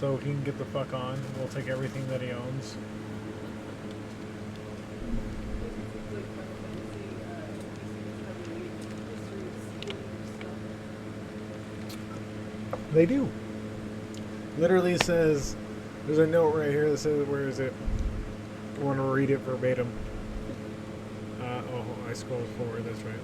so he can get the fuck on. We'll take everything that he owns. They do. Literally says, there's a note right here that says, where is it? I want to read it verbatim. Oh, I scrolled forward, that's right.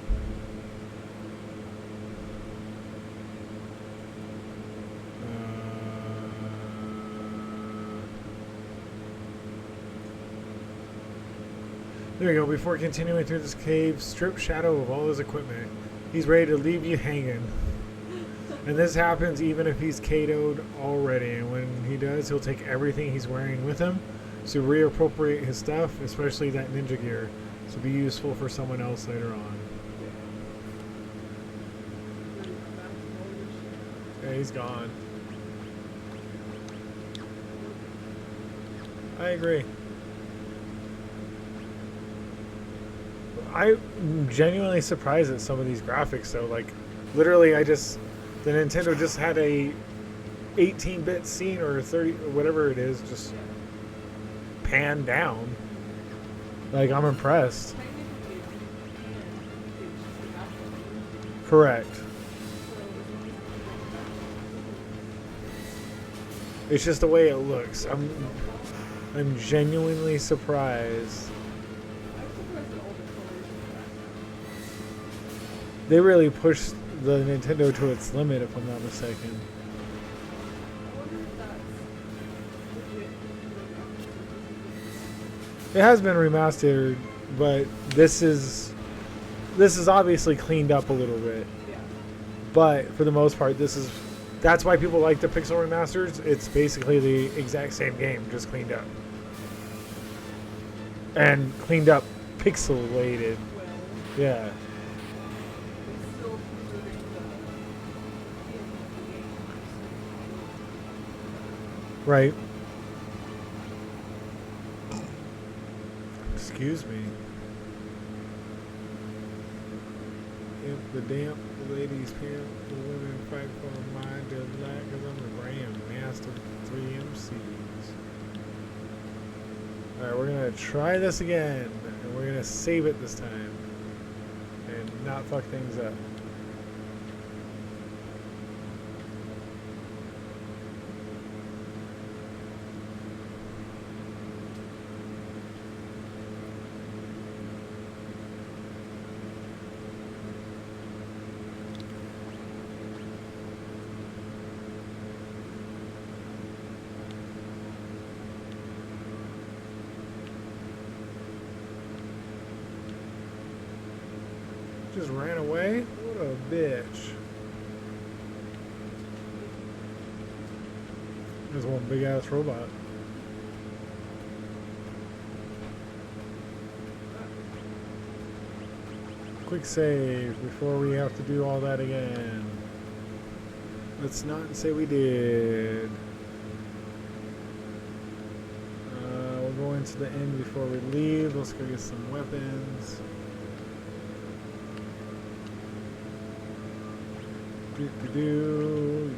There you go. Before continuing through this cave, strip Shadow of all his equipment. He's ready to leave you hanging. And this happens even if he's KO'd already. And when he does, he'll take everything he's wearing with him to reappropriate his stuff, especially that ninja gear, to be useful for someone else later on. Yeah, he's gone. I agree. I'm genuinely surprised at some of these graphics though. Like, literally, the Nintendo just had a 18-bit scene or 30, whatever it is, just panned down. Like, I'm impressed. Correct. It's just the way it looks. I'm genuinely surprised. They really pushed the Nintendo to its limit, if I'm not mistaken. It has been remastered, but this is obviously cleaned up a little bit. But for the most part, that's why people like the pixel remasters. It's basically the exact same game, just cleaned up. And cleaned up pixelated. Yeah. Right. Excuse me. If the damn ladies pimp, the women fight for my delight, because I'm the grand master of 3 MCs. Alright, we're going to try this again, and we're going to save it this time, and not fuck things up. Just ran away? What a bitch. There's one big ass robot. Quick save before we have to do all that again. Let's not say we did. We'll go into the end before we leave. Let's go get some weapons.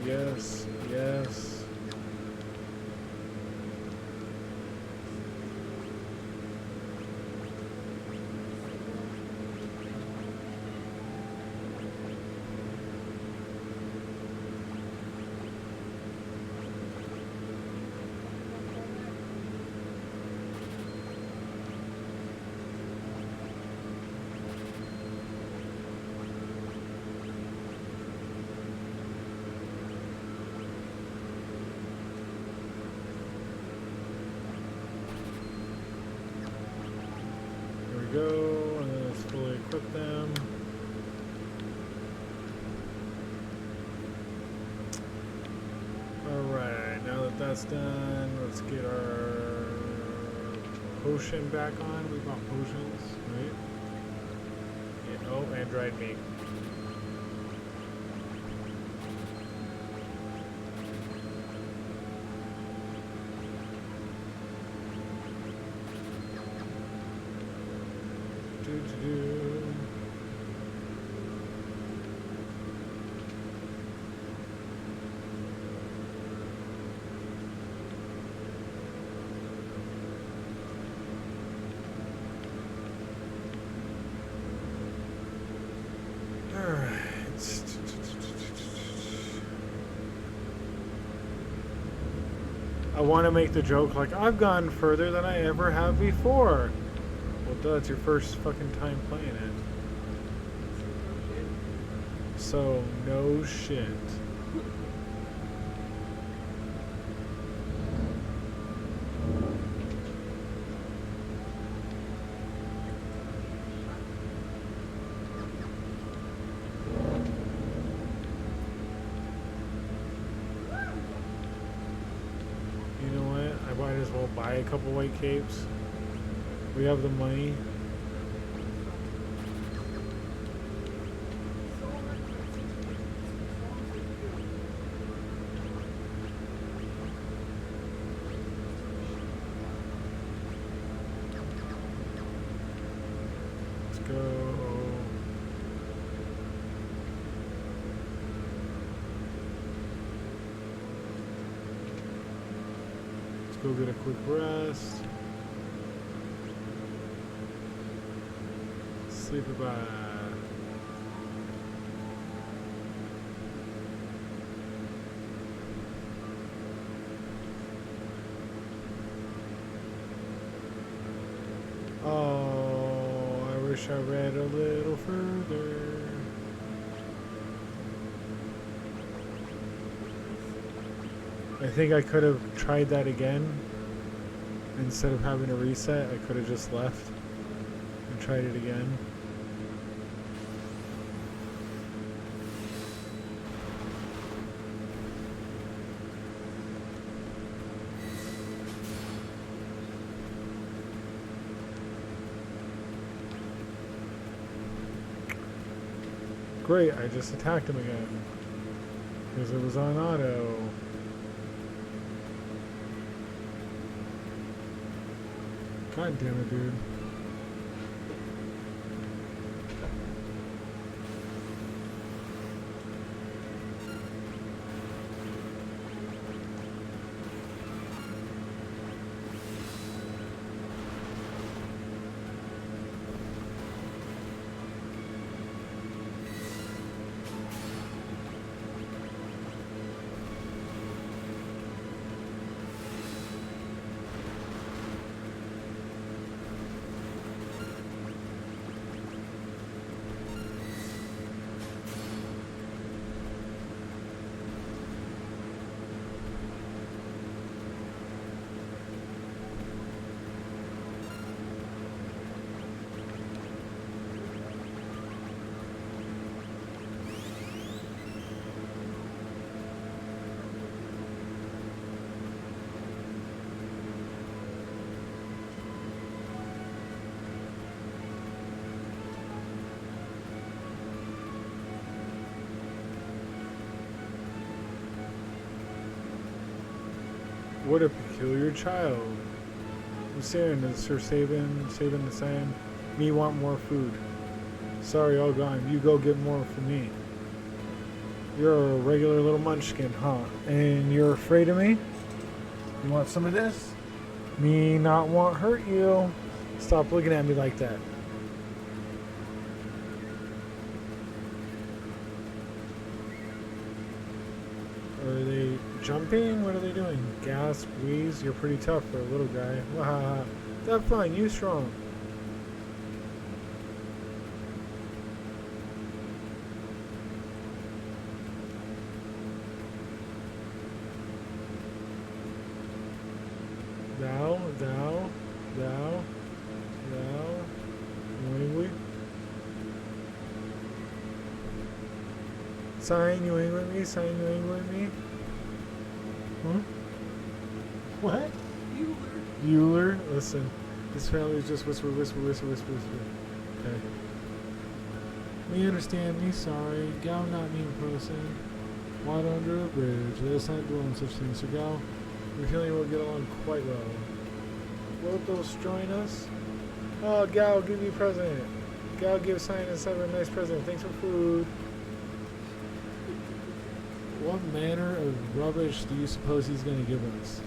Yes, yes. Go, and then let's fully equip them. Alright, now that that's done, let's get our potion back on. We bought potions, right? Yeah, oh, and dried meat. I want to make the joke like, I've gone further than I ever have before. Well, duh, it's your first fucking time playing it. So, no shit. Might as well buy a couple white capes. We have the money. Let's go. Go get a quick rest. Sleep about. Oh, I wish I read a little further. I think I could have tried that again. Instead of having to reset, I could have just left and tried it again. Great, I just attacked him again. Because it was on auto. God damn it, dude. What a peculiar child. I'm saying this for saving the sand. Me want more food. Sorry, all gone. You go get more for me. You're a regular little munchkin, huh? And you're afraid of me? You want some of this? Me not want hurt you. Stop looking at me like that. Are they jumping? What are they doing? Gas, wheeze? You're pretty tough for a little guy. Wahaha. That's fine. You strong. Thou. Wingly. Sign, you ain't with me. Sign, you ain't with me. Huh? What? Euler. Listen, this family is just whisper. Okay. Me understand, me sorry. Gal not mean person. Water under a bridge. Let us not dwell on such things. So Gal, we feeling we'll get along quite well. Won't those join us? Oh, Gal, give you a present. Gal, give Sign and Seven a nice present. Thanks for food. What manner of rubbish do you suppose he's going to give us?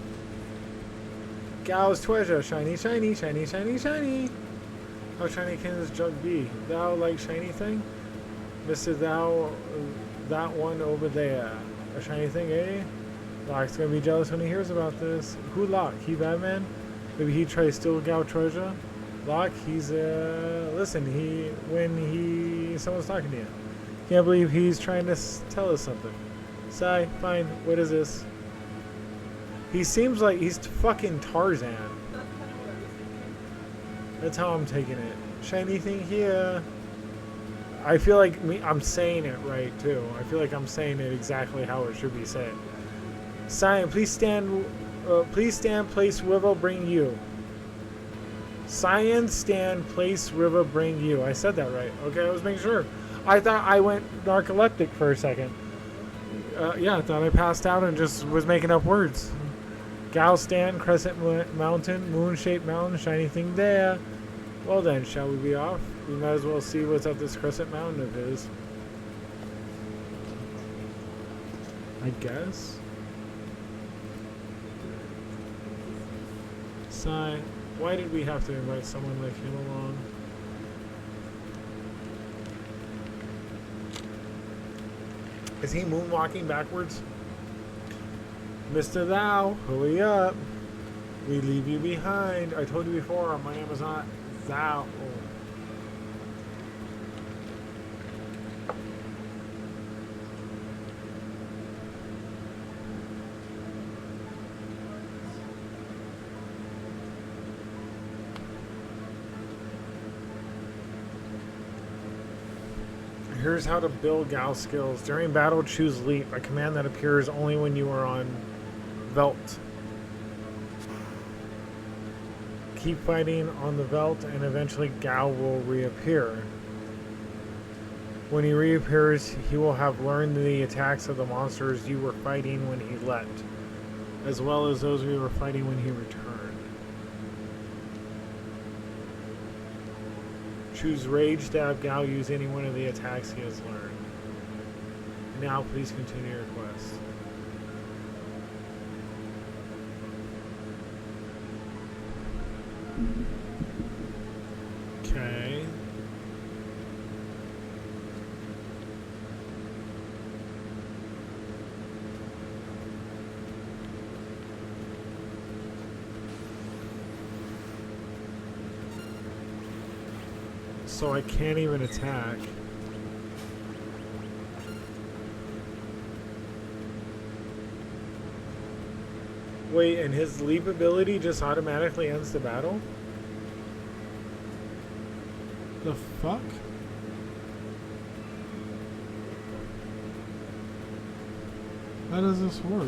Gal's treasure. Shiny, shiny, shiny, shiny, shiny. How shiny can this jug be? Thou like shiny thing? Mr. Thou, that one over there. A shiny thing, eh? Locke's gonna be jealous when he hears about this. Who Locke? He Batman? Maybe he tries to steal Gal treasure? Locke, he's listen, someone's talking to you. Can't believe he's trying to tell us something. Sigh, fine, what is this? He seems like he's fucking Tarzan. That's kind of what I was thinking. That's how I'm taking it. Shiny thing here. I feel like I'm saying it right too. I feel like I'm saying it exactly how it should be said. Sign, please stand, place, river, bring you. Cyan, stand, place, river, bring you. I said that right. Okay, I was making sure. I thought I went narcoleptic for a second. Yeah, I thought I passed out and just was making up words. Gal, stand, crescent mountain, moon-shaped mountain, shiny thing there. Well then, shall we be off? We might as well see what's up this crescent mountain of his. I guess. Sigh. Why did we have to invite someone like him along? Is he moonwalking backwards? Mr. Thou, hurry up. We leave you behind. I told you before, my name is not Thou. Here's how to build Gal skills. During battle, choose Leap, a command that appears only when you are on Velt. Keep fighting on the Velt and eventually Gal will reappear. When he reappears, he will have learned the attacks of the monsters you were fighting when he left, as well as those we were fighting when he returned. Choose Rage to have Gal use any one of the attacks he has learned. Now please continue your quest. Okay. So I can't even attack. Wait, and his leap ability just automatically ends the battle? The fuck? How does this work?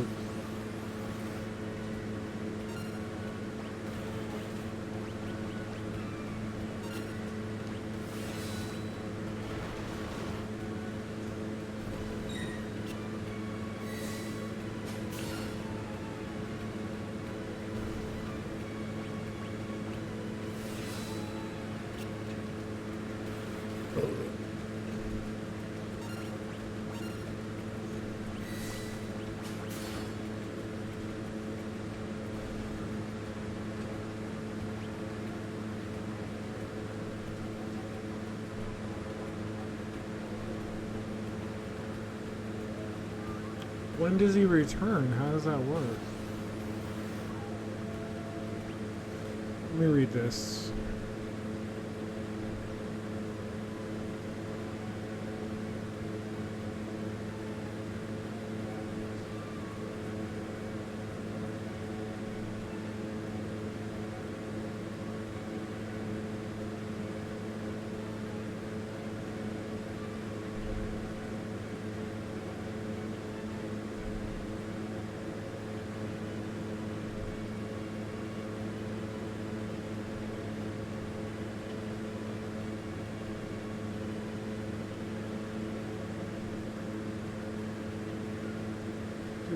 When does he return? How does that work? Let me read this.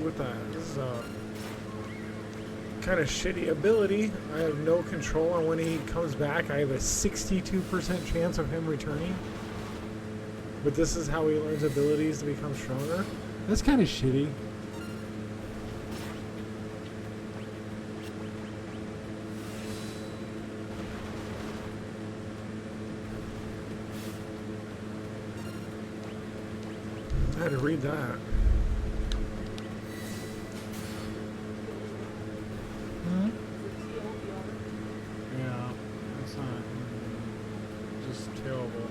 With that, this is a kind of shitty ability. I have no control on when he comes back. I have a 62% chance of him returning. But this is how he learns abilities to become stronger. That's kind of shitty. I had to read that. just terrible.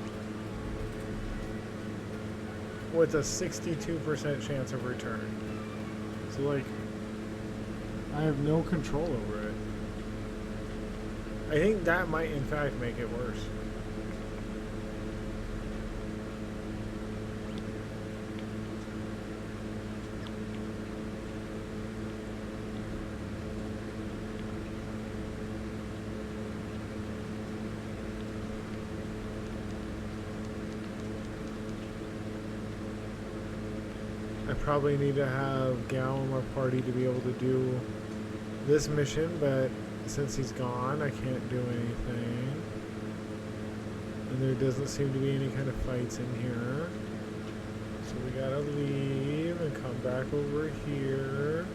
With a 62% chance of return. So, like, I have no control over it. I think that might, in fact, make it worse. I probably need to have Gal in my party to be able to do this mission, but since he's gone, I can't do anything. And there doesn't seem to be any kind of fights in here. So we gotta leave and come back over here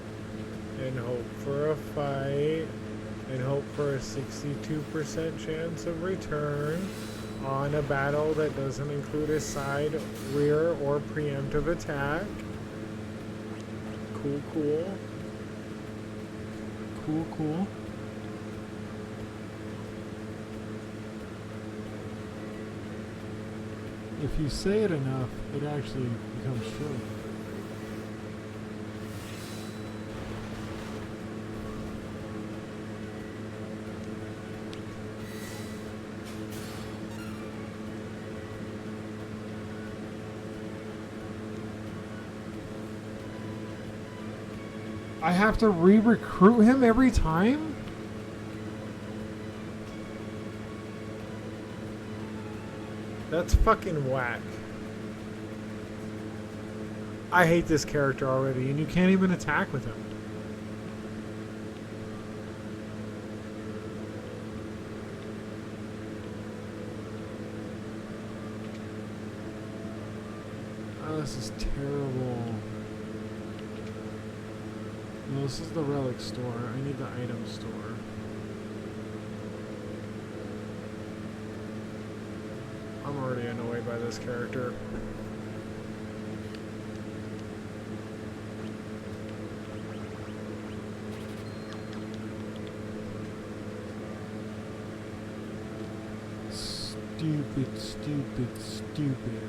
and hope for a fight and hope for a 62% chance of return on a battle that doesn't include a side, rear, or preemptive attack. Cool, cool. Cool, cool. If you say it enough, it actually becomes true. I have to re-recruit him every time? That's fucking whack. I hate this character already, and you can't even attack with him. Oh, this is terrible. No, this is the relic store. I need the item store. I'm already annoyed by this character. Stupid, stupid, stupid.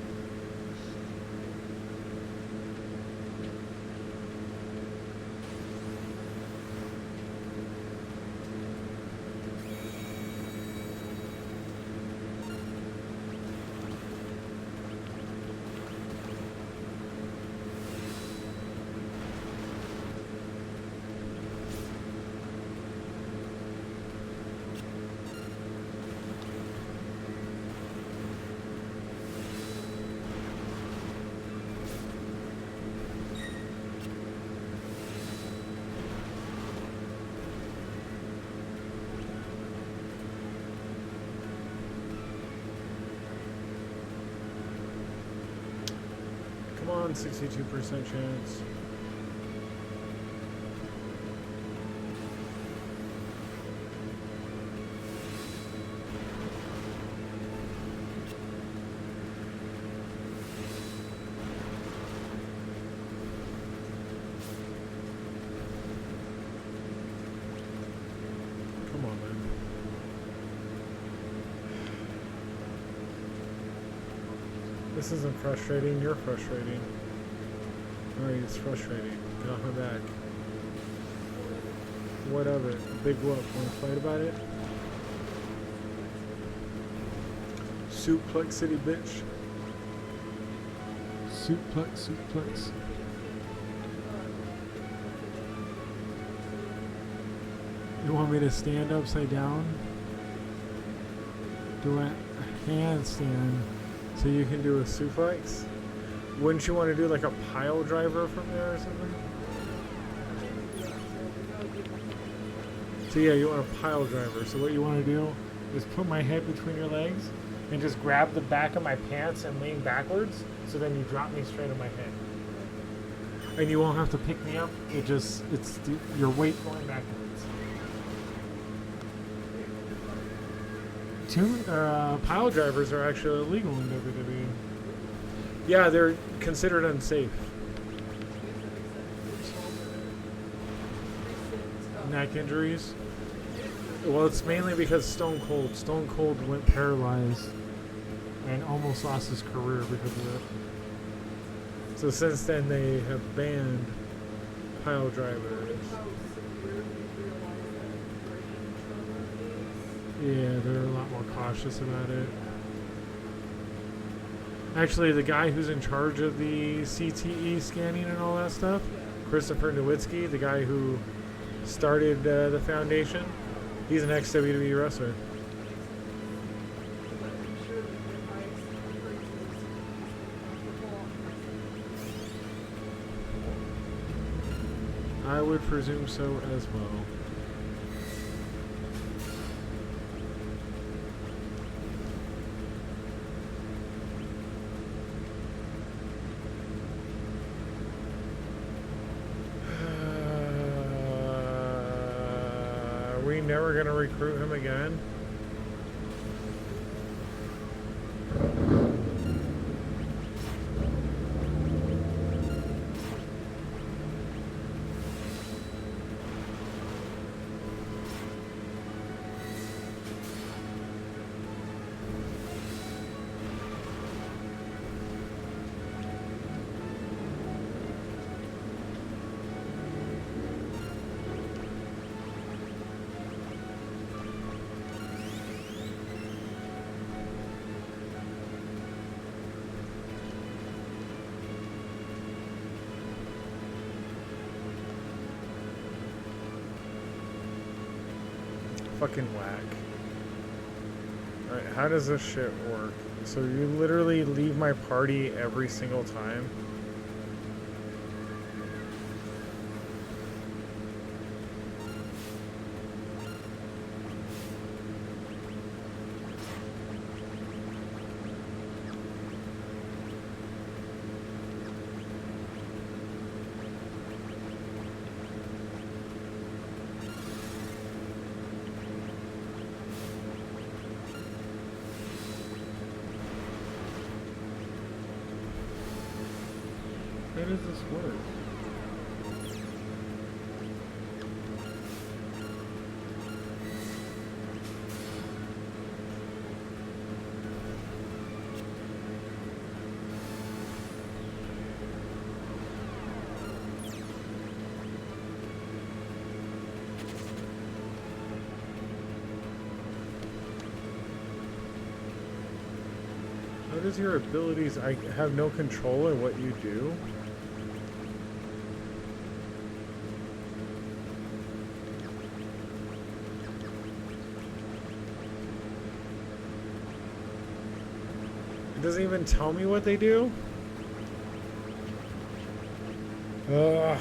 Come on, 62% chance. Come on, man. This isn't frustrating, you're frustrating. Alright, it's frustrating. Get off my back. What of it? A big whoop. Wanna fight about it? Suplex City, bitch. Suplex, suplex. You want me to stand upside down? Do a handstand so you can do a suplex? Wouldn't you want to do like a pile driver from there or something? So yeah, you want a pile driver. So what you want to do is put my head between your legs and just grab the back of my pants and lean backwards. So then you drop me straight on my head. And you won't have to pick me up. It's your weight going backwards. Pile drivers are actually illegal in WWE. Yeah, they're considered unsafe. Neck injuries? Well, it's mainly because Stone Cold went paralyzed and almost lost his career because of it. So since then, they have banned pile drivers. How severe we realize that brain trauma is. Yeah, they're a lot more cautious about it. Actually, the guy who's in charge of the CTE scanning and all that stuff, Yeah. Christopher Nowitzki, the guy who started the foundation, he's an ex-WWE wrestler. But I'm sure that the highest appraisals is comfortable. I would presume so as well. Are we never gonna recruit him again? Fucking whack. Alright, how does this shit work? So you literally leave my party every single time? How does this work? How does your abilities... I have no control in what you do? It doesn't even tell me what they do? Ugh.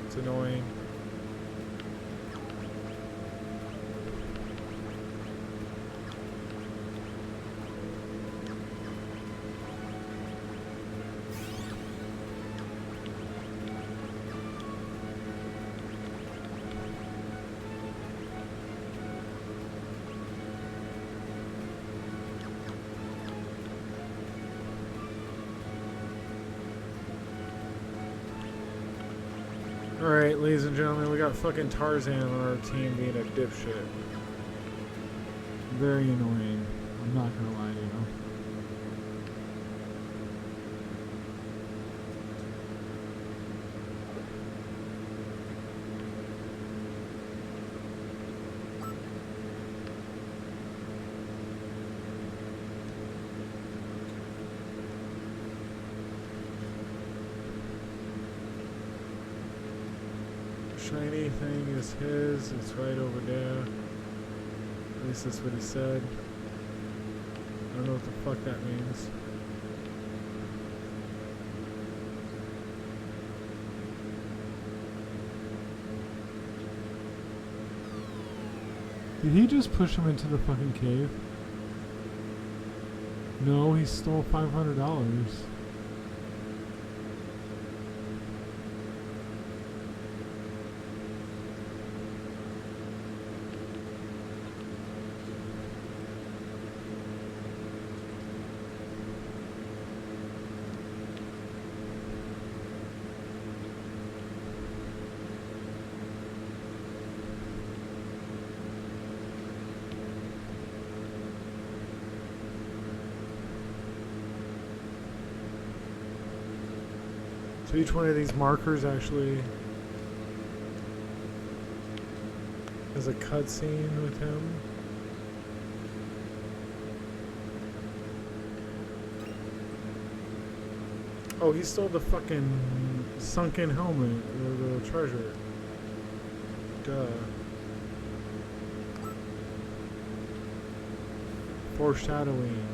It's annoying. Alright, ladies and gentlemen, we got fucking Tarzan on our team being a dipshit. Very annoying. I'm not gonna lie to you. Shiny thing is his, it's right over there. At least that's what he said. I don't know what the fuck that means. Did he just push him into the fucking cave? No, he stole $500. So each one of these markers actually has a cutscene with him. Oh, he stole the fucking sunken helmet, or the treasure. Duh. Foreshadowing.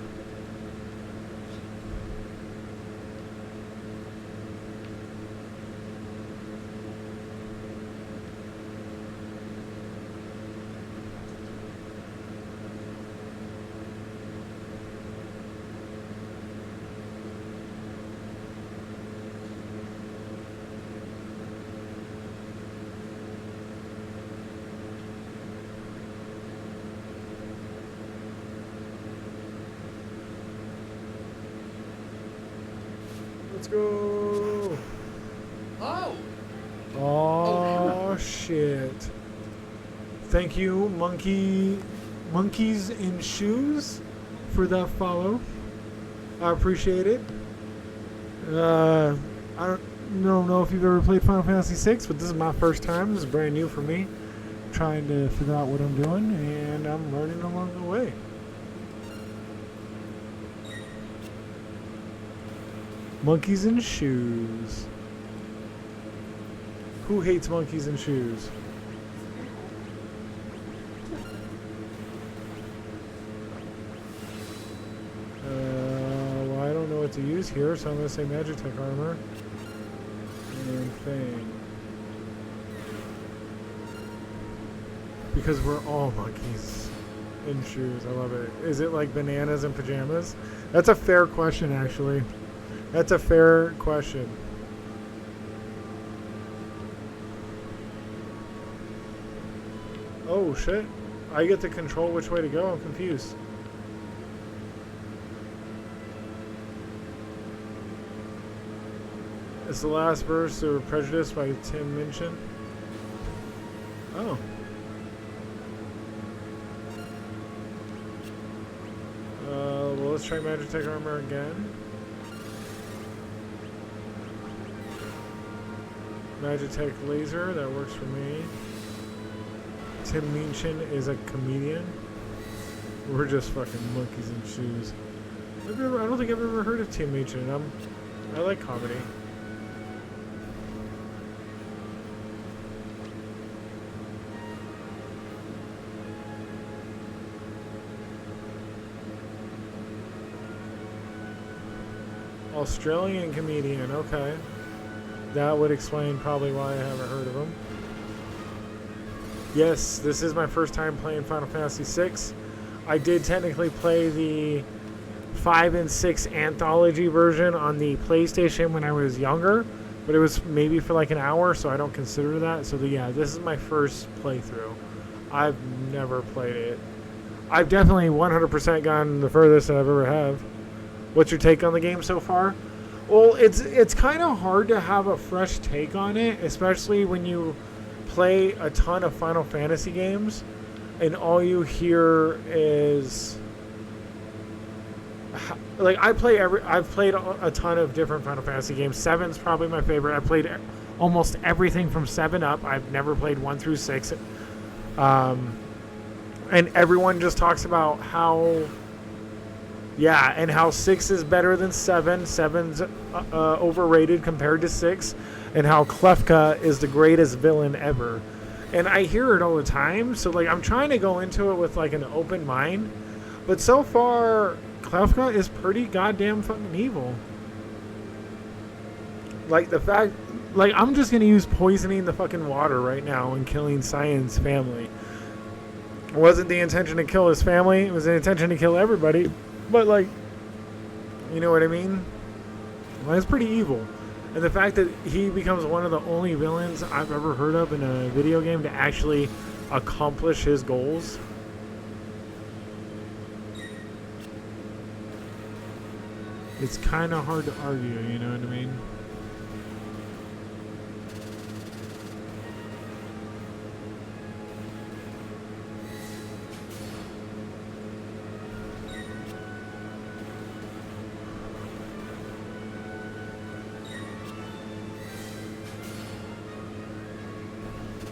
Let's go. Oh! Oh shit. Thank you, Monkeys in Shoes, for that follow. I appreciate it. I don't know if you've ever played Final Fantasy VI, but this is my first time. This is brand new for me. Trying to figure out what I'm doing, and I'm learning along the way. Monkeys in Shoes. Who hates monkeys in shoes? Well, I don't know what to use here, so I'm going to say Magitech armor. And Fang. Because we're all monkeys in shoes. I love it. Is it like bananas and pajamas? That's a fair question, actually. That's a fair question. Oh shit. I get to control which way to go. I'm confused. It's the last verse of Prejudice by Tim Minchin. Oh. Well, let's try Magitech armor again. Magitech laser, that works for me. Tim Minchin is a comedian. We're just fucking monkeys in shoes. I don't think I've ever heard of Tim Minchin. I like comedy. Australian comedian, okay. That would explain probably why I haven't heard of him. Yes, this is my first time playing Final Fantasy VI. I did technically play the 5 and 6 anthology version on the PlayStation when I was younger, but it was maybe for like an hour, so I don't consider that. So yeah, this is my first playthrough. I've never played it. I've definitely 100% gone the furthest that I've ever have. What's your take on the game so far? Well, it's kind of hard to have a fresh take on it, especially when you play a ton of Final Fantasy games and all you hear is like I've played a ton of different Final Fantasy games. 7's probably my favorite. I played almost everything from 7 up. I've never played 1 through 6. And everyone just talks about how and how 6 is better than 7. 7's overrated compared to 6, and how Klefka is the greatest villain ever. And I hear it all the time, so like I'm trying to go into it with like an open mind. But so far, Klefka is pretty goddamn fucking evil. Like the fact, like I'm just gonna use poisoning the fucking water right now and killing Cyan's family. It wasn't the intention to kill his family, it was the intention to kill everybody. But like, you know what I mean? Well, it's pretty evil. And the fact that he becomes one of the only villains I've ever heard of in a video game to actually accomplish his goals. It's kind of hard to argue, you know what I mean?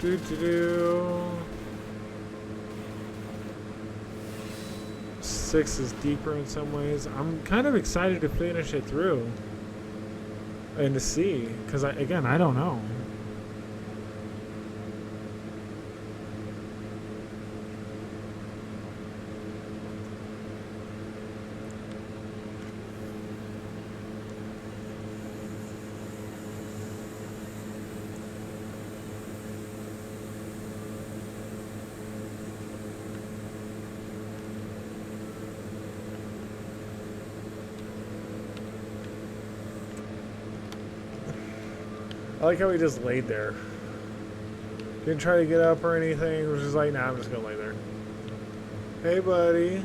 Do. 6 is deeper in some ways. I'm kind of excited to finish it through and to see, because again, I don't know. I like how he just laid there. Didn't try to get up or anything. It was just like, nah, I'm just gonna lay there. Hey, buddy.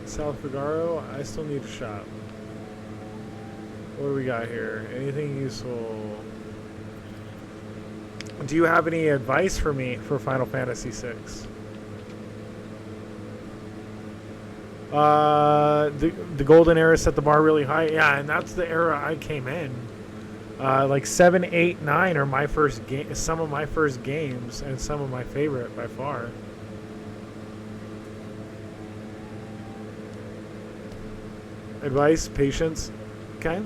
South Figaro, I still need a shop. What do we got here? Anything useful? Do you have any advice for me for Final Fantasy VI? The golden era set the bar really high. Yeah, and that's the era I came in. Like 7, 8, 9 are my first game. Some of my first games, and some of my favorite by far. Advice, patience. Okay.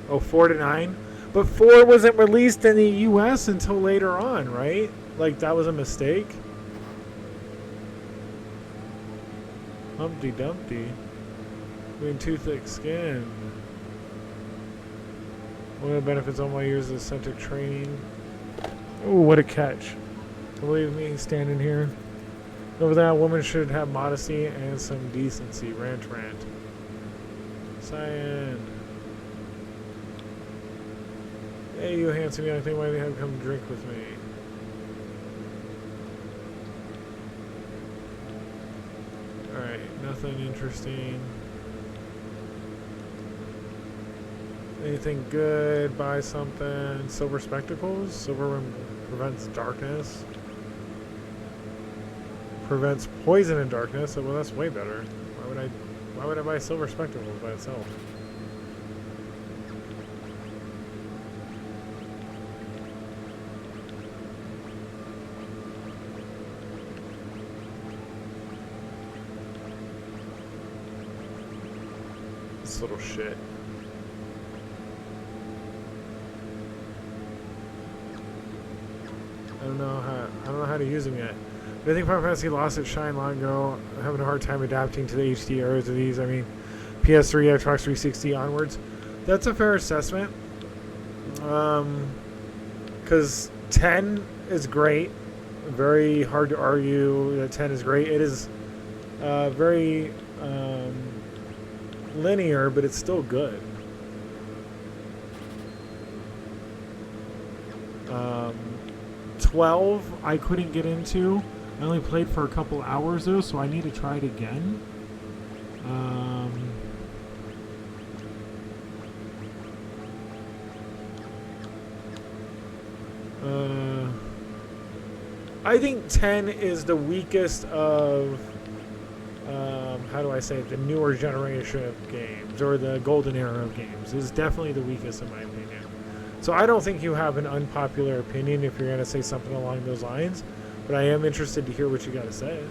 Oh, 4 to 9, but 4 wasn't released in the U.S. until later on, right? Like that was a mistake. Humpty Dumpty. Being too thick skin. One of the benefits of all my years of eccentric training. Oh, what a catch. Believe me, standing here. Over that, a woman should have modesty and some decency. Rant. Cyan. Hey, you handsome young thing, why do you have to come drink with me? Alright, nothing interesting. Anything good? Buy something. Silver spectacles. Silver prevents darkness. Prevents poison and darkness. Well, that's way better. Why would I buy silver spectacles by itself? This little shit. I don't know how to use them yet. But I think Final Fantasy lost its shine long ago. I'm having a hard time adapting to the HD eras of these. I mean, PS3, Xbox 360 onwards. That's a fair assessment. Because 10 is great. Very hard to argue that 10 is great. It is very linear, but it's still good. 12 I couldn't get into. I only played for a couple hours though, so I need to try it again. I think 10 is the weakest of how do I say it, the newer generation of games, or the golden era of games. It's definitely the weakest in my opinion. So I don't think you have an unpopular opinion if you're going to say something along those lines, but I am interested to hear what you got to say.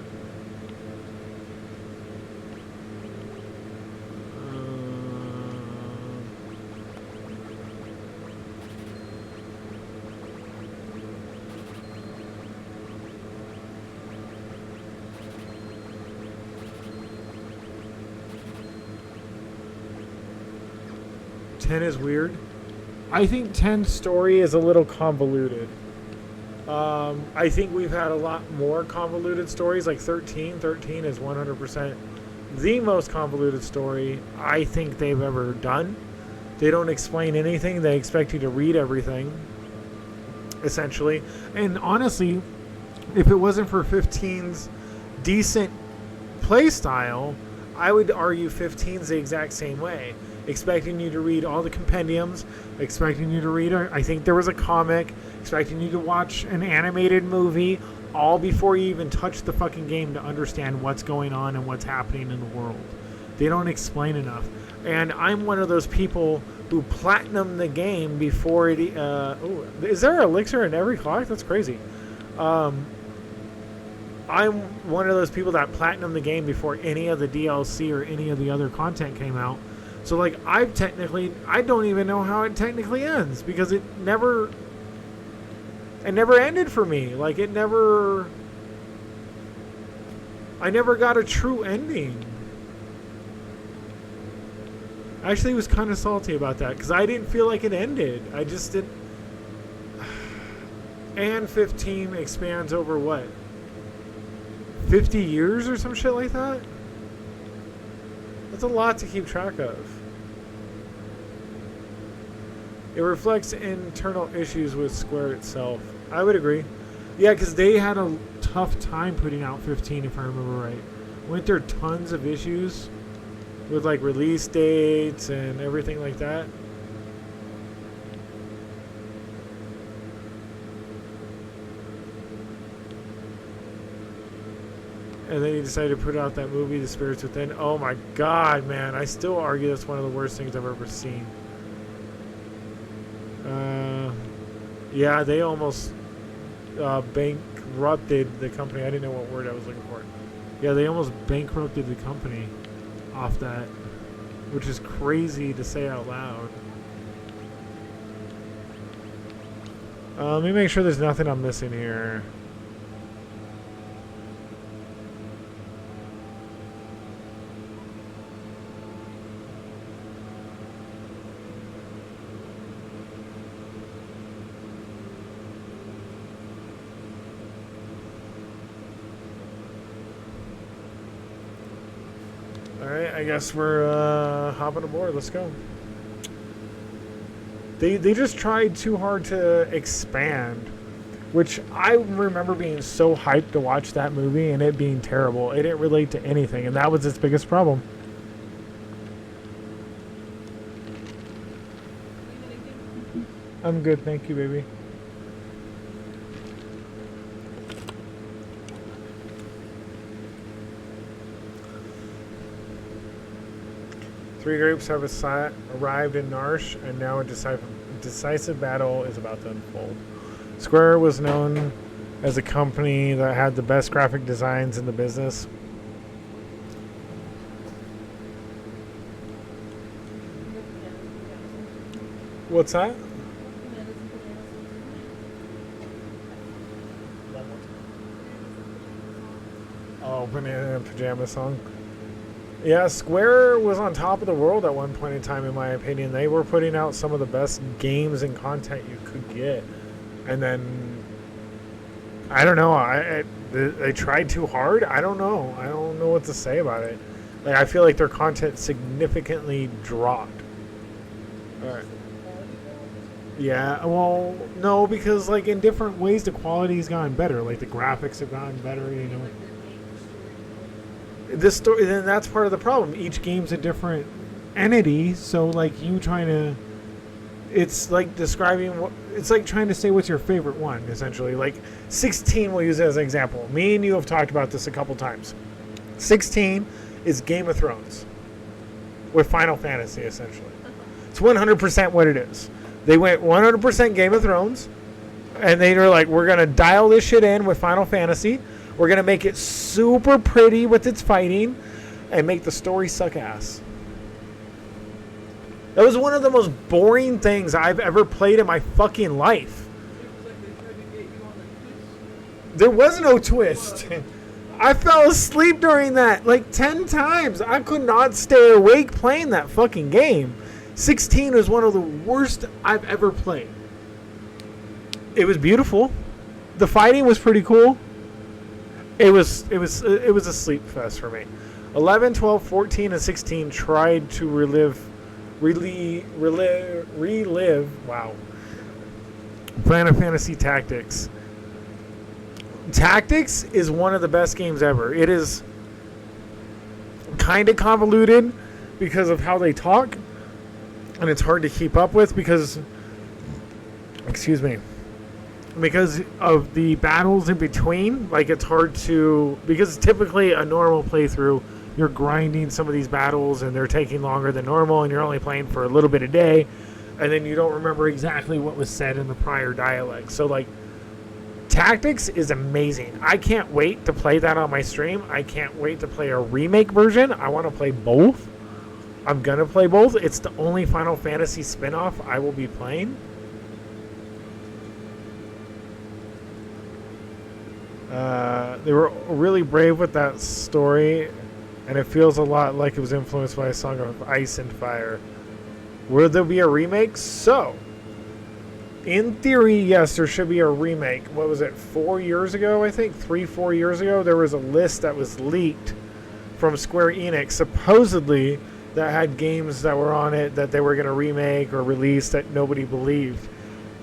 Ten is weird. I think 10's story is a little convoluted. I think we've had a lot more convoluted stories, like 13. 13 is 100% the most convoluted story I think they've ever done. They don't explain anything. They expect you to read everything, essentially. And honestly, if it wasn't for 15's decent play style, I would argue 15's the exact same way. Expecting you to read all the compendiums, expecting you to read, I think there was a comic, expecting you to watch an animated movie, all before you even touch the fucking game to understand what's going on and what's happening in the world. They don't explain enough. And I'm one of those people who platinum the game before it. Is there an elixir in every clock? That's crazy. I'm one of those people that platinum the game before any of the DLC or any of the other content came out. So like I don't even know how it technically ends because it never ended for me. Like I never got a true ending. I actually was kind of salty about that because I didn't feel like it ended. I just didn't. And 15 expands over what? 50 years or some shit like that? That's a lot to keep track of. It reflects internal issues with Square itself. I would agree. Yeah, because they had a tough time putting out 15, if I remember right. Weren't there tons of issues with like release dates and everything like that? And then he decided to put out that movie, The Spirits Within. Oh my god, man. I still argue that's one of the worst things I've ever seen. Yeah, they almost bankrupted the company. I didn't know what word I was looking for. Yeah, they almost bankrupted the company off that, which is crazy to say out loud. Let me make sure there's nothing I'm missing here. Alright, I guess we're hopping aboard. Let's go. They just tried too hard to expand, which I remember being so hyped to watch that movie and it being terrible. It didn't relate to anything, and that was its biggest problem. I'm good, thank you, baby. Three groups have arrived in Narsh, and now a decisive battle is about to unfold. Square was known as a company that had the best graphic designs in the business. What's that? Oh, Banana and Pajama song. Yeah, Square was on top of the world at one point in time, in my opinion. They were putting out some of the best games and content you could get. And then, I don't know, they tried too hard? I don't know. I don't know what to say about it. Like, I feel like their content significantly dropped. Alright. Yeah, well, no, because, like, in different ways, the quality's gotten better. Like, the graphics have gotten better, you know. This story, then that's part of the problem. Each game's a different entity, so like you trying to, it's like describing what, it's like trying to say what's your favorite one, essentially. Like 16, we'll use it as an example. Me and you have talked about this a couple times. 16 is Game of Thrones with Final Fantasy, essentially. It's 100% what it is. They went 100% Game of Thrones, and they were like, we're gonna dial this shit in with Final Fantasy. We're going to make it super pretty with its fighting and make the story suck ass. That was one of the most boring things I've ever played in my fucking life. There was no twist. I fell asleep during that like 10 times. I could not stay awake playing that fucking game. 16 was one of the worst I've ever played. It was beautiful. The fighting was pretty cool. It was a sleep fest for me. 11, 12, 14, and 16 tried to relive, wow, Final Fantasy Tactics. Tactics is one of the best games ever. It is kind of convoluted because of how they talk, and it's hard to keep up with because, excuse me, because of the battles in between. Like, it's hard to, because typically a normal playthrough you're grinding some of these battles and they're taking longer than normal and you're only playing for a little bit a day, and then you don't remember exactly what was said in the prior dialect. So like, Tactics is amazing. I can't wait to play that on my stream. I can't wait to play a remake version. I want to play both. I'm going to play both. It's the only Final Fantasy spinoff I will be playing. They were really brave with that story, and it feels a lot like it was influenced by a Song of Ice and Fire. Will there be a remake? So, in theory, yes, there should be a remake. What was it, 4 years ago, I think? 3-4 years ago, there was a list that was leaked from Square Enix, supposedly, that had games that were on it that they were going to remake or release that nobody believed.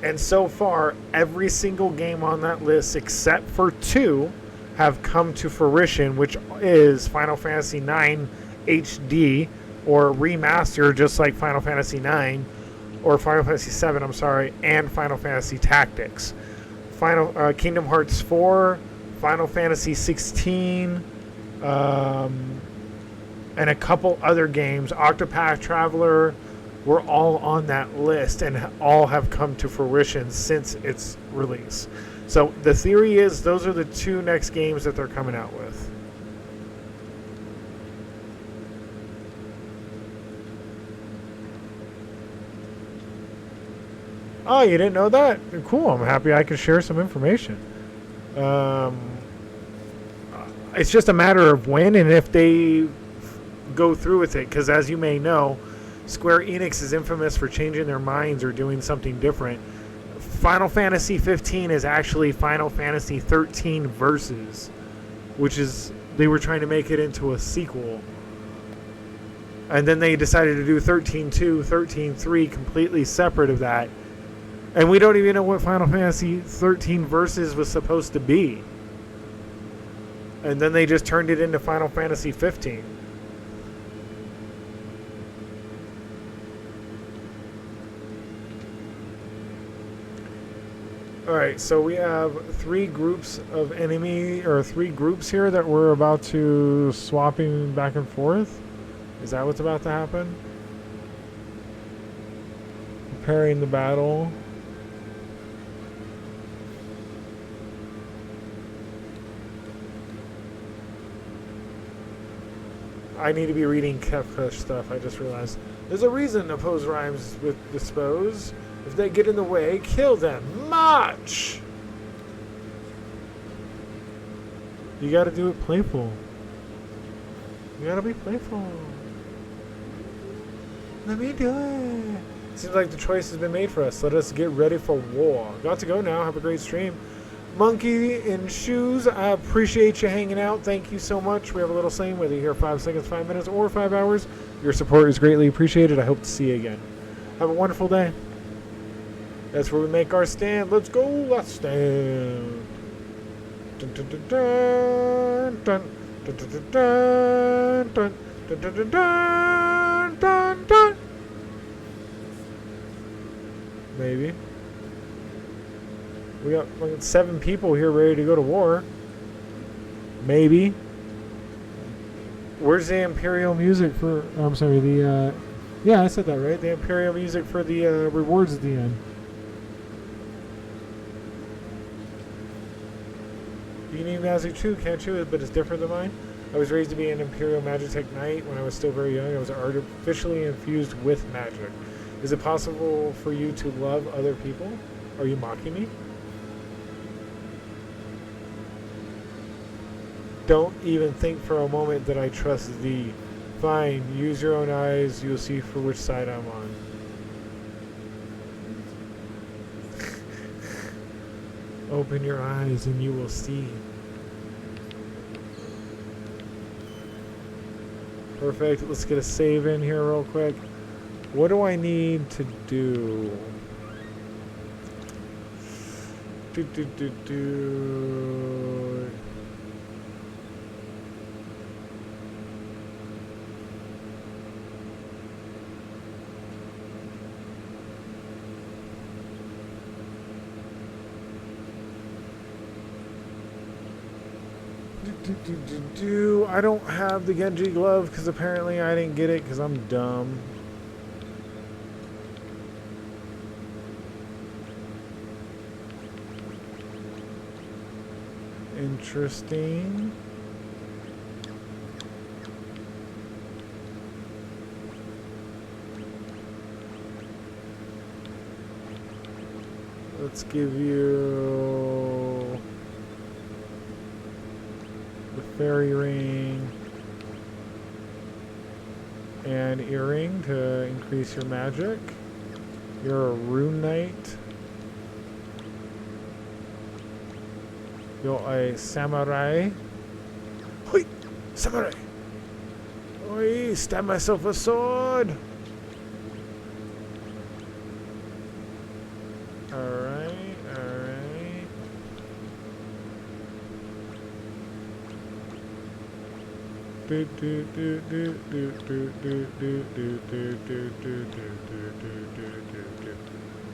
And so far, every single game on that list, except for 2, have come to fruition, which is Final Fantasy IX HD, or remaster, just like Final Fantasy IX, or Final Fantasy VII, I'm sorry, and Final Fantasy Tactics. Kingdom Hearts 4, Final Fantasy 16, and a couple other games, Octopath Traveler, were all on that list and all have come to fruition since its release. So the theory is those are the 2 next games that they're coming out with. Oh, you didn't know that? Cool. I'm happy I could share some information. It's just a matter of when and if they go through with it, because as you may know, Square Enix is infamous for changing their minds or doing something different. Final Fantasy 15 is actually Final Fantasy 13 Versus, which is, they were trying to make it into a sequel. And then they decided to do 13-2, 13-3 completely separate of that. And we don't even know what Final Fantasy 13 Versus was supposed to be. And then they just turned it into Final Fantasy 15. Alright, so we have 3 groups of enemy, or 3 groups here that we're about to swapping back and forth. Is that what's about to happen? Preparing the battle. I need to be reading Kefka stuff, I just realized. There's a reason oppose rhymes with dispose. If they get in the way, kill them. March! You gotta do it playful. You gotta be playful. Let me do it. Seems like the choice has been made for us. Let us get ready for war. Got to go now. Have a great stream. Monkey in Shoes, I appreciate you hanging out. Thank you so much. We have a little saying, whether you're here 5 seconds, 5 minutes, or 5 hours. Your support is greatly appreciated. I hope to see you again. Have a wonderful day. That's where we make our stand. Let's go. Let's stand. Dun, dun, dun, dun, dun, dun, dun, dun, dun, dun, dun, dun, dun, dun. Maybe. We got like 7 people here ready to go to war. Maybe. Where's the Imperial music for... Oh, I'm sorry, the... yeah, I said that right. The Imperial music for the rewards at the end. You can need magic too, can't you? But it's different than mine. I was raised to be an Imperial Magitech Knight. When I was still very young, I was artificially infused with magic. Is it possible for you to love other people? Are you mocking me? Don't even think for a moment that I trust thee. Fine, use your own eyes. You'll see for which side I'm on. Open your eyes and you will see. Perfect. Let's get a save in here real quick. What do I need to do? Do. I don't have the Genji glove because apparently I didn't get it because I'm dumb. Interesting. Let's give you the fairy ring and earring to increase your magic. You're a rune knight. You're a samurai. Hoi! Samurai! Oi! Stab myself a sword! Alright, alright.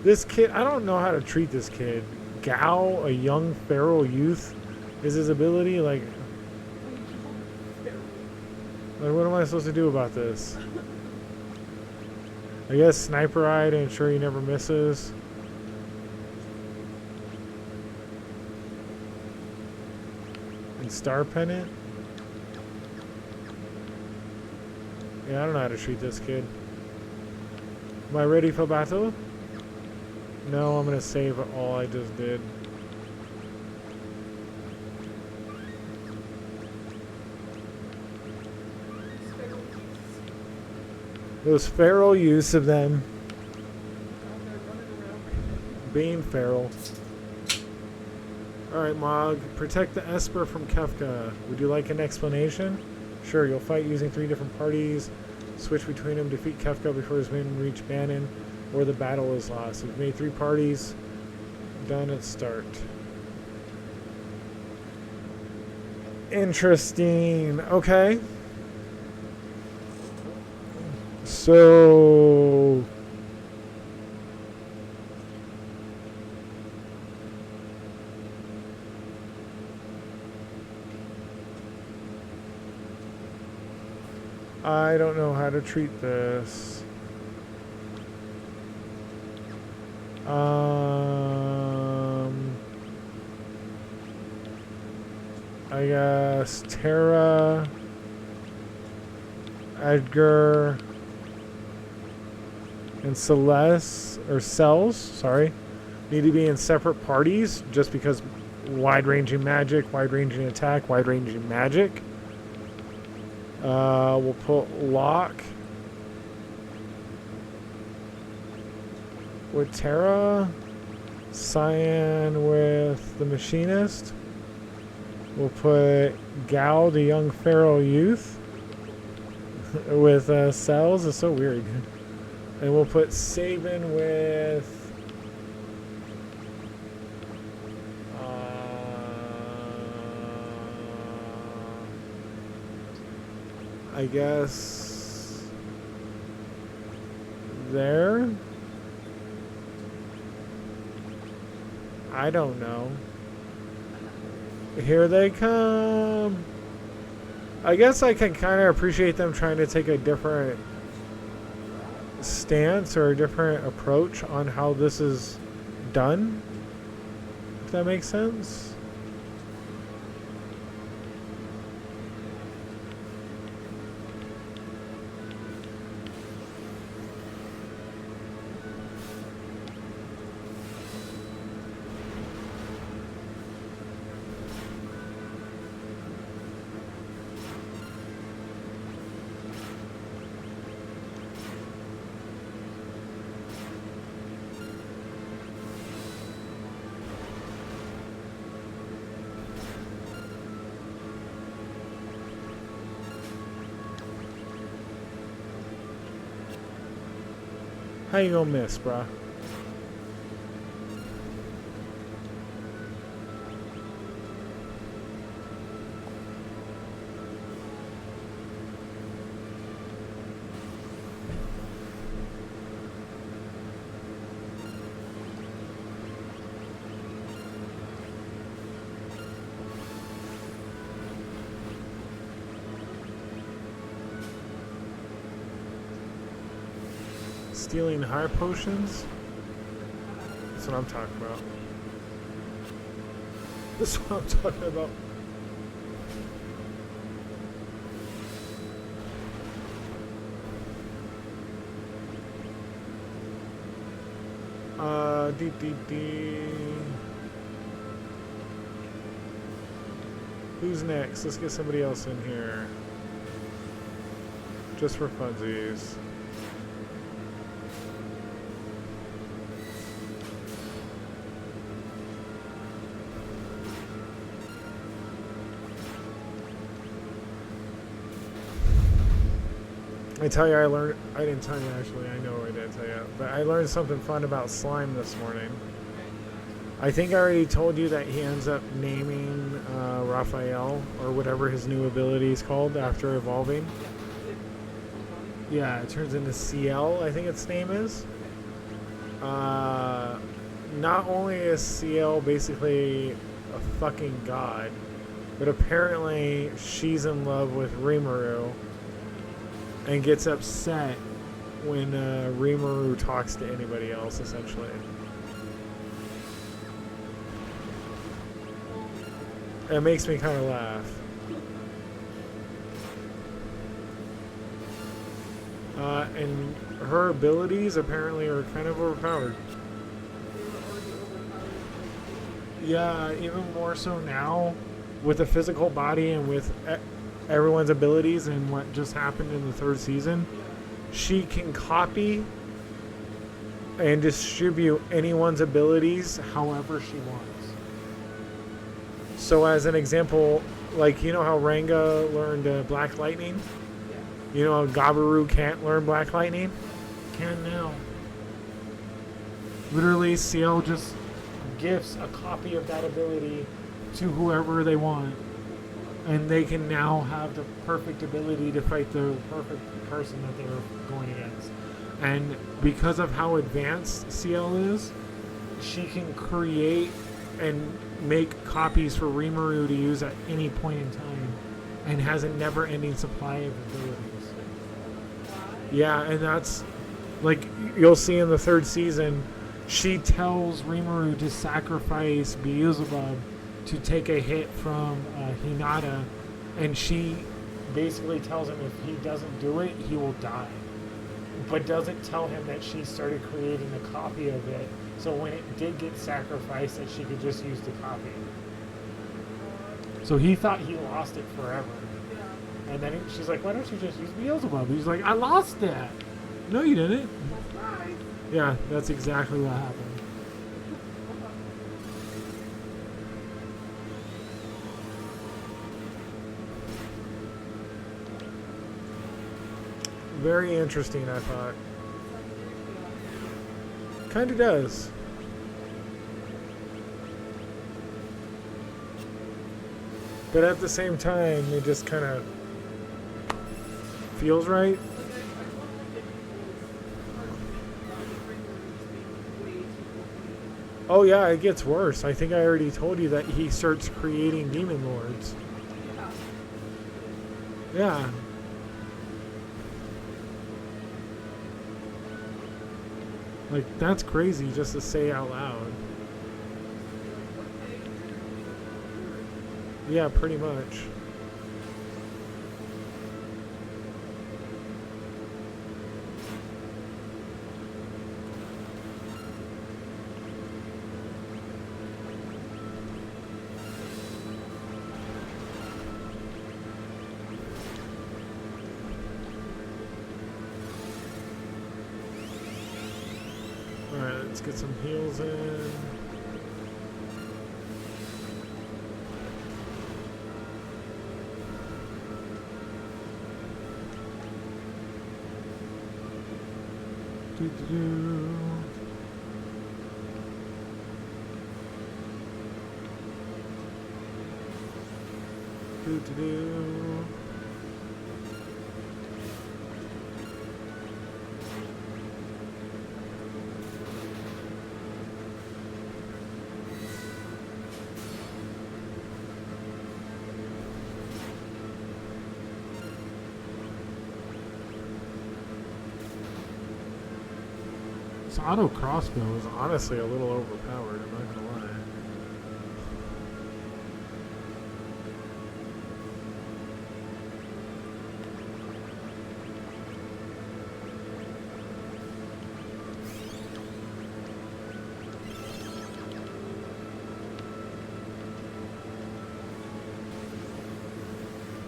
This kid, I don't know how to treat this kid. Gao, a young feral youth, is his ability. Like what am I supposed to do about this? I guess sniper eye to ensure he never misses. And star pennant. Yeah, I don't know how to treat this kid. Am I ready for battle? No, I'm gonna save all I just did. Those feral use of them being feral. Alright, Mog. Protect the Esper from Kefka. Would you like an explanation? Sure, you'll fight using 3 different parties. Switch between them, defeat Kefka before his men reach Bannon, or the battle is lost. We've made 3 parties. Done at start. Interesting. Okay. So I don't know how to treat this. I guess Terra, Edgar, and Celeste, or Cells, sorry, need to be in separate parties just because wide-ranging magic, wide-ranging attack, wide-ranging magic. We'll put Locke with Terra, Cyan with the Machinist. We'll put Gao, the young feral youth, with Cells. It's so weird. And we'll put Sabin with I guess there. I don't know. Here they come. I guess I can kind of appreciate them trying to take a different stance or a different approach on how this is done, if that makes sense. How you gonna miss, bruh? Stealing high potions? That's what I'm talking about. That's what I'm talking about. Dee. Who's next? Let's get somebody else in here. Just for funsies. I tell you, I didn't tell you actually, I know I didn't tell you, but I learned something fun about slime this morning. I think I already told you that he ends up naming Raphael, or whatever his new ability is called after evolving. Yeah, it turns into CL, I think its name is. Not only is CL basically a fucking god, but apparently she's in love with Rimuru and gets upset when Rimuru talks to anybody else, essentially. It makes me kind of laugh. And her abilities apparently are kind of overpowered. Yeah, even more so now with the physical body and with everyone's abilities and what just happened in the third season. She can copy and distribute anyone's abilities however she wants. So as an example, like, you know how Ranga learned Black Lightning? You know how Gabiru can't learn Black Lightning? Can now. Literally, CL just gifts a copy of that ability to whoever they want. And they can now have the perfect ability to fight the perfect person that they're going against. And because of how advanced CL is, she can create and make copies for Rimuru to use at any point in time, and has a never-ending supply of abilities. Yeah, and that's, like, you'll see in the third season, she tells Rimuru to sacrifice Beelzebub to take a hit from Hinata, and she basically tells him if he doesn't do it, he will die. But doesn't tell him that she started creating a copy of it, so when it did get sacrificed, that she could just use the copy. So he thought he lost it forever. And then she's like, why don't you just use Beelzebub? He's like, I lost that. No, you didn't. That's right. Yeah, that's exactly what happened. Very interesting, I thought. Kind of does. But at the same time, it just kind of feels right. Oh yeah, it gets worse. I think I already told you that he starts creating demon lords. Yeah. Like, that's crazy just to say out loud. Yeah, pretty much. Alright, let's get some heals in. Do-do-do. Do-do-do. This auto crossbow is honestly a little overpowered, I'm not gonna lie.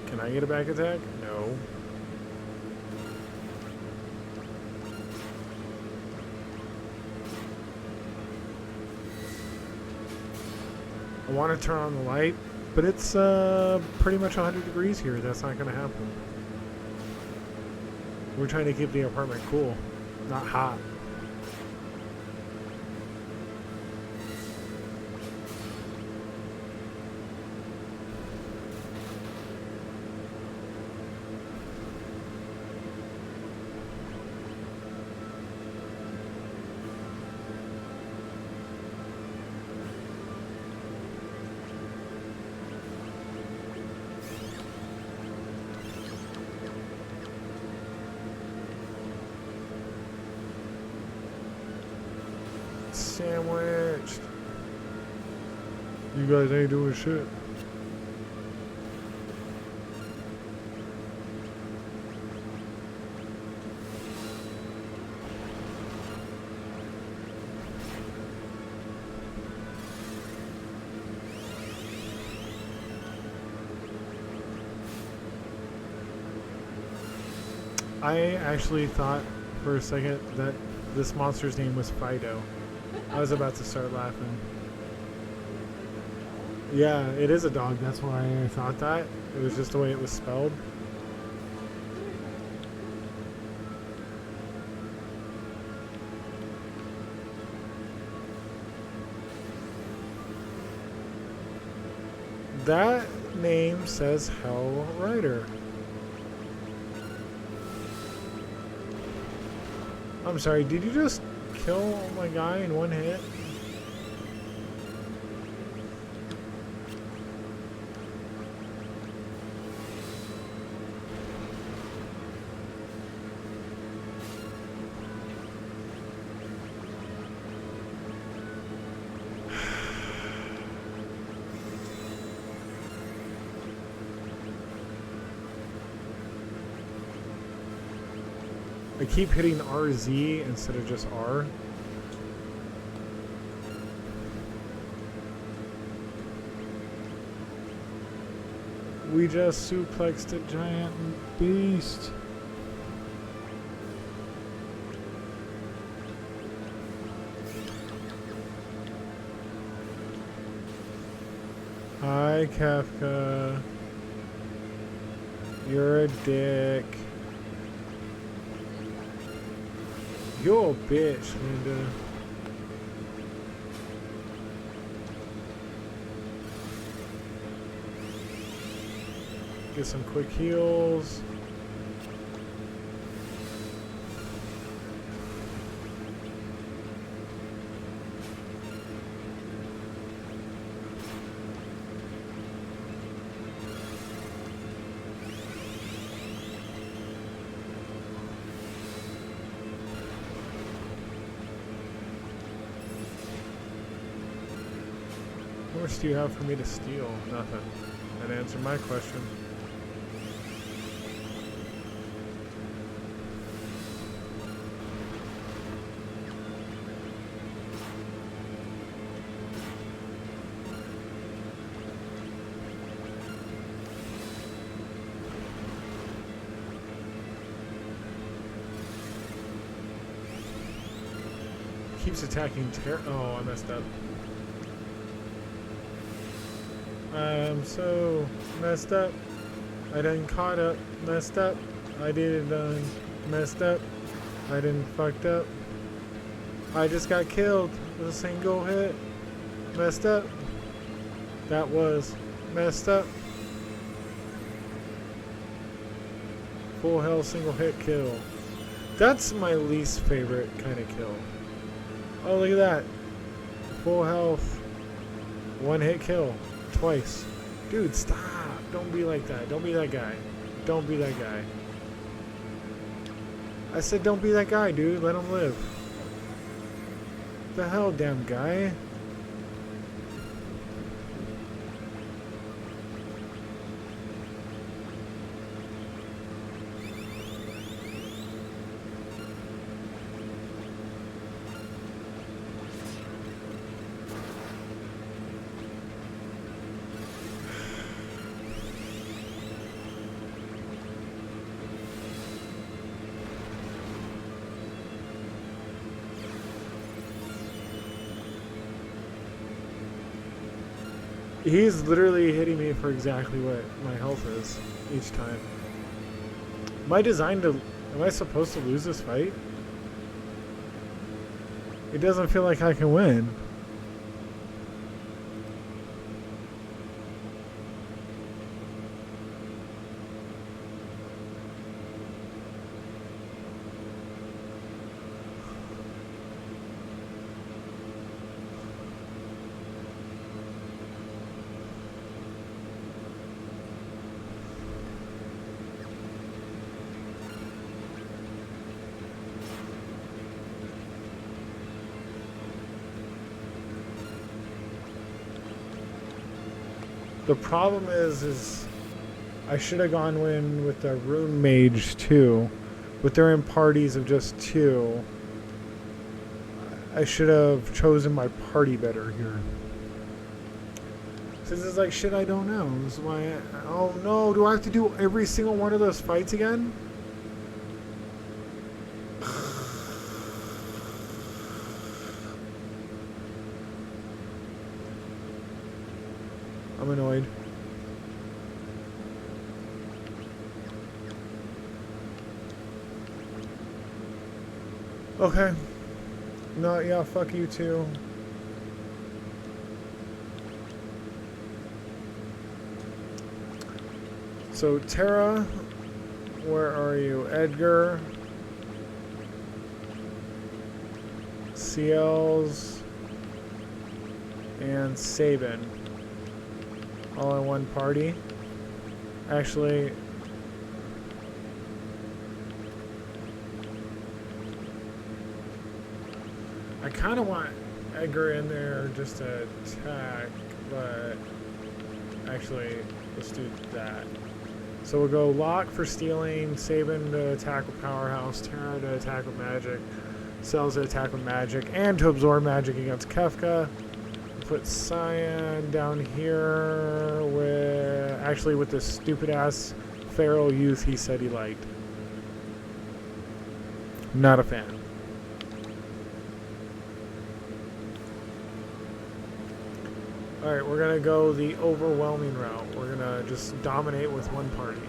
Can I get a back attack? No. I want to turn on the light, but it's pretty much 100 degrees here. That's not going to happen. We're trying to keep the apartment cool, not hot. Sandwiched. You guys ain't doing shit. I actually thought for a second that this monster's name was Fido. I was about to start laughing. Yeah, it is a dog. That's why I thought that. It was just the way it was spelled. That name says Hell Rider. I'm sorry, did you just kill my guy in one hit? I keep hitting RZ instead of just R. We just suplexed a giant beast. Hi, Kafka. You're a dick. You're a bitch, Linda. Get some quick heals. How much do you have for me to steal? Nothing. That answered my question. Keeps attacking Terras. Oh, I messed up. I'm so messed up. I done caught up, messed up. I did it done, messed up. I done fucked up. I just got killed with a single hit. Messed up. That was messed up. Full health, single hit kill. That's my least favorite kind of kill. Oh, look at that. Full health. One hit kill. Twice. Dude, stop. Don't be like that. Don't be that guy. Don't be that guy. I said don't be that guy, dude. Let him live. The hell, damn guy. He's literally hitting me for exactly what my health is each time. Am I designed to... Am I supposed to lose this fight? It doesn't feel like I can win. The problem is I should have gone in with the Rune Mage too, but they're in parties of just 2. I should have chosen my party better here. This is like shit I don't know. This is why oh no, do I have to do every single one of those fights again? I'm annoyed. Okay. No, yeah, fuck you too. So, Terra, where are you? Edgar. CLs. And Sabin. All in one party. Actually, I kind of want Edgar in there just to attack, but actually, let's do that. So we'll go Locke for stealing, Sabin to attack with Powerhouse, Terra to attack with magic, Cells to attack with magic, and to absorb magic against Kefka. Put Cyan down here with, actually with this stupid ass feral youth he said he liked. Not a fan. Alright, we're gonna go the overwhelming route. We're gonna just dominate with one party.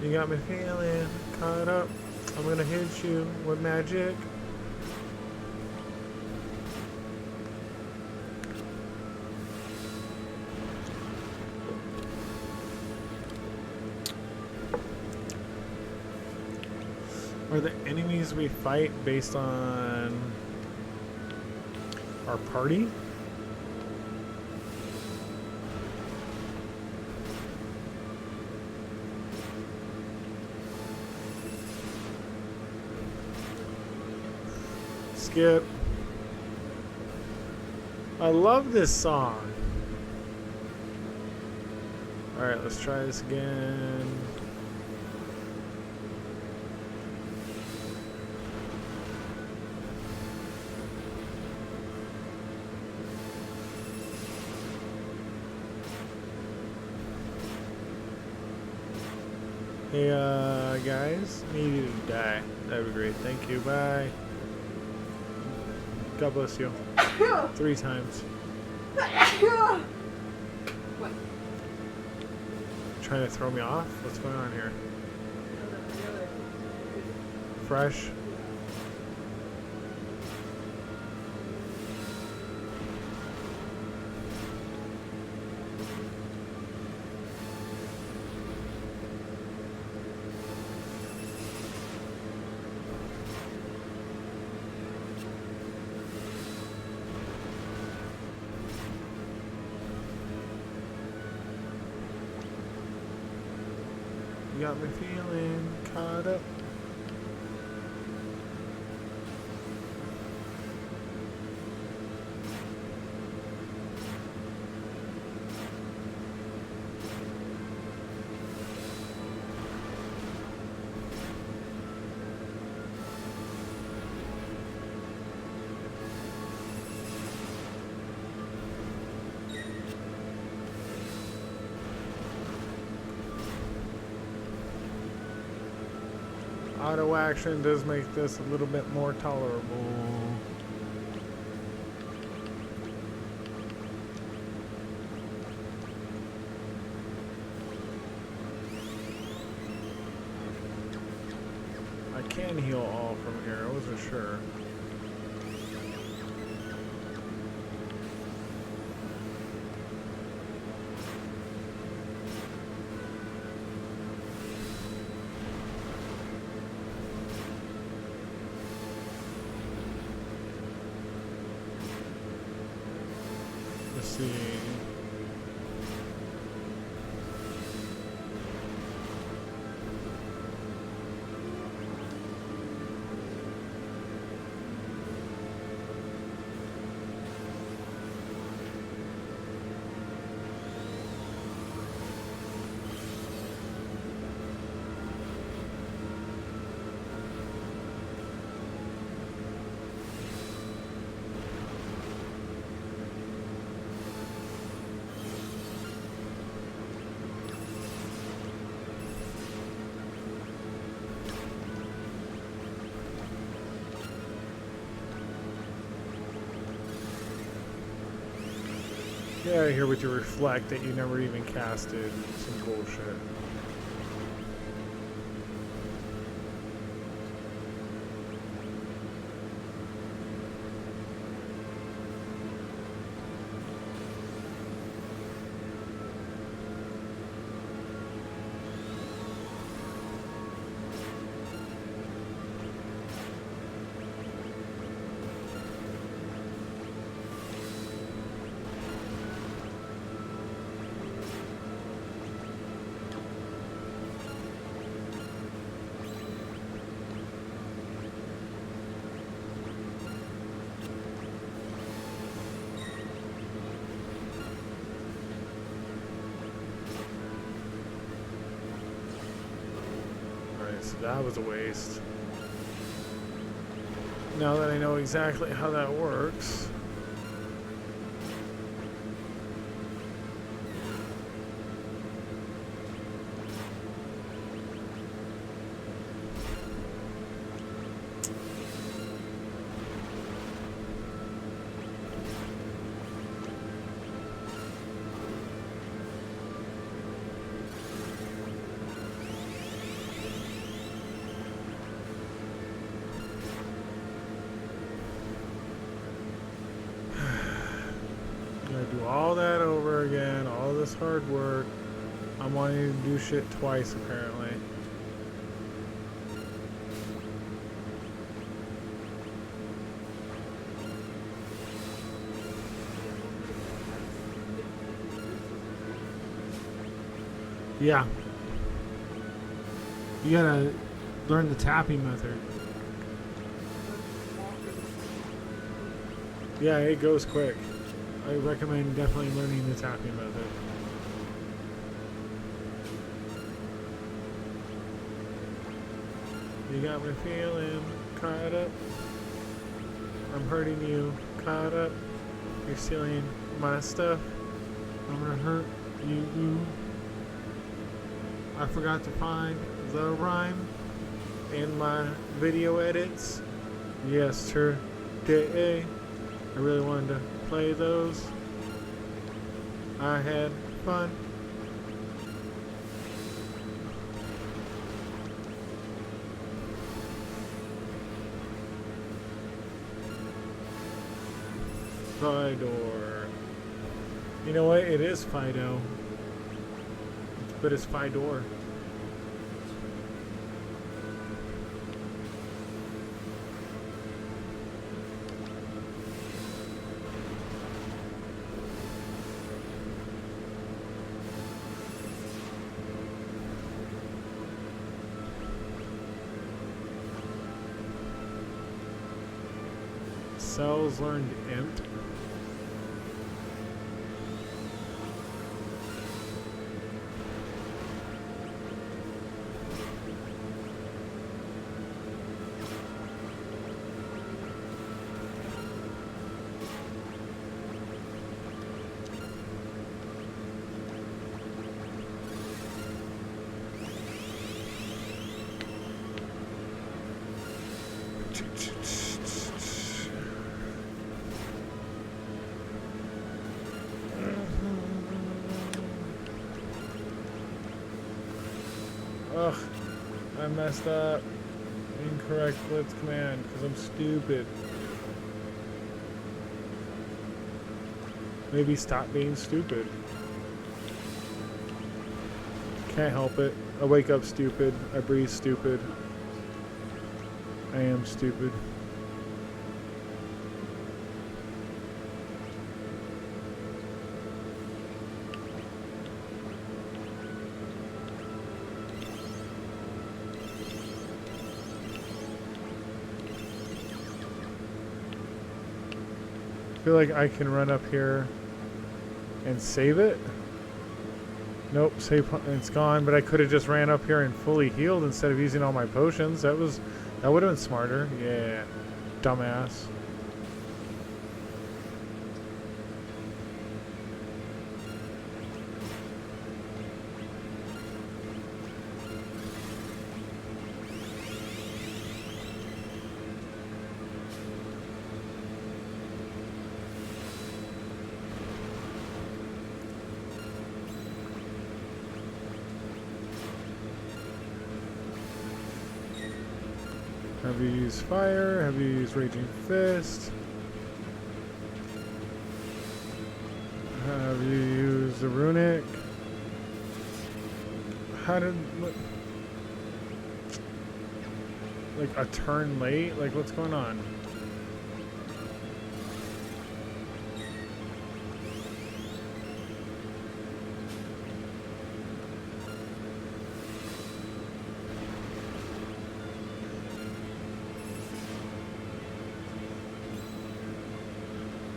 You got me feeling caught up. I'm gonna hit you with magic. Are the enemies we fight based on our party? Skip. I love this song. Alright, let's try this again. Hey, guys, need you to die. That'd be great. Thank you. Bye. God bless you. 3 times. What? Trying to throw me off? What's going on here? Fresh. You got me feeling caught up. Auto action does make this a little bit more tolerable. I can heal all from here, I wasn't sure. Let's see. Get out of here with your reflect that you never even casted. Some bullshit. So that was a waste. Now that I know exactly how that works. Do all that over again, all this hard work. I'm wanting to do shit twice apparently. Yeah. You gotta learn the tapping method. Yeah, it goes quick. I recommend definitely learning the tapping method. You got me feeling caught up. I'm hurting you, caught up. You're stealing my stuff. I'm gonna hurt you. I forgot to find the rhyme in my video edits yesterday. I really wanted to play those. I had fun. Fidor. You know what? It is Fido. But it's Fidor. Cells learned Int. Ugh, I messed up. Incorrect blitz command because I'm stupid. Maybe stop being stupid. Can't help it. I wake up stupid. I breathe stupid. I am stupid. I feel like I can run up here and save it. Nope, save, it's gone, but I could have just ran up here and fully healed instead of using all my potions. That would have been smarter. Yeah, dumbass. Have you used fire? Have you used Raging Fist? Have you used the runic? How did... Like a turn late? Like what's going on?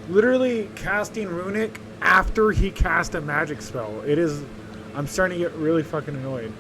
Literally casting runic after he cast a magic spell. It is... I'm starting to get really fucking annoyed.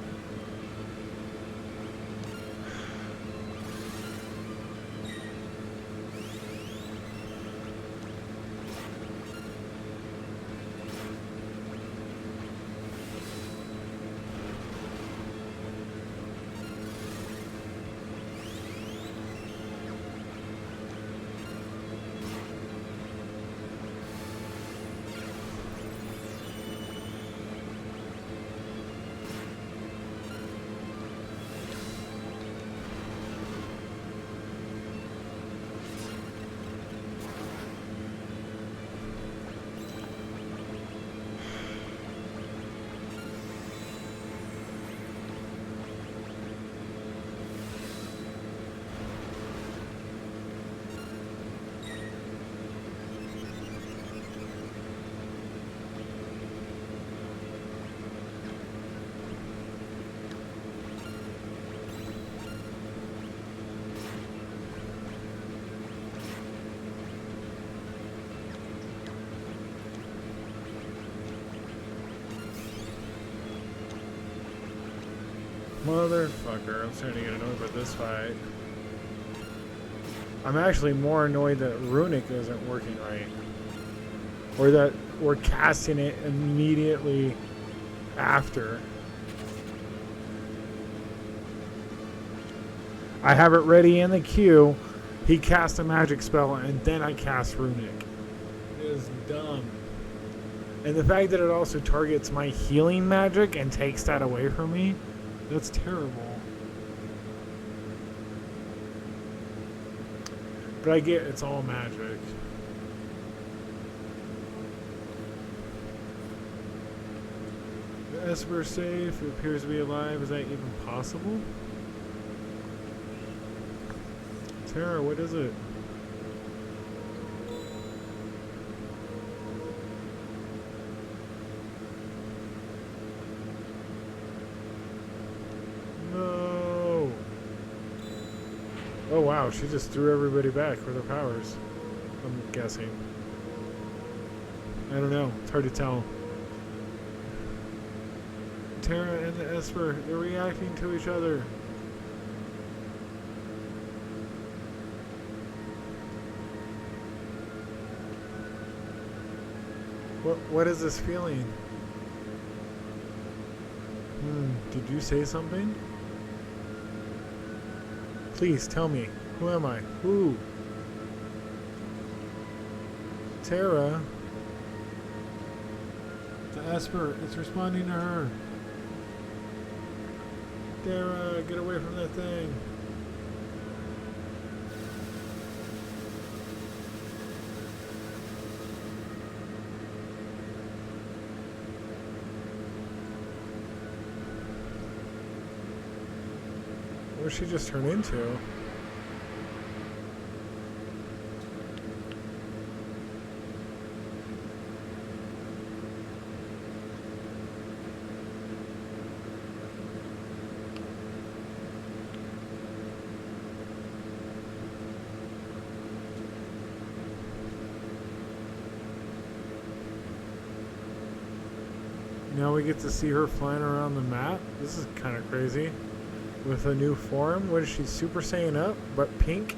Motherfucker, I'm starting to get annoyed with this fight. I'm actually more annoyed that runic isn't working right. Or that we're casting it immediately after. I have it ready in the queue. He cast a magic spell and then I cast runic. It is dumb. And the fact that it also targets my healing magic and takes that away from me, that's terrible. But I get it's all magic. The Esper safe, it appears to be alive. Is that even possible? Terra, what is it? No. Oh wow, she just threw everybody back with her powers. I'm guessing. I don't know. It's hard to tell. Terra and the Esper, they're reacting to each other. What is this feeling? Did you say something? Please tell me. Who am I? Who? Terra. The Esper, it's responding to her. Terra, get away from that thing. What did she just turn into? Now we get to see her flying around the map. This is kind of crazy. With a new form. What is she, Super Saiyan up, but pink?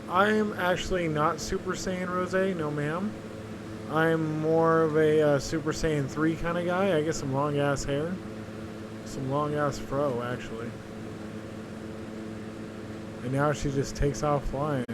I am actually not Super Saiyan Rose, no ma'am. I'm more of a Super Saiyan 3 kind of guy. I get some long ass hair. Some long ass fro, actually. And now she just takes off flying.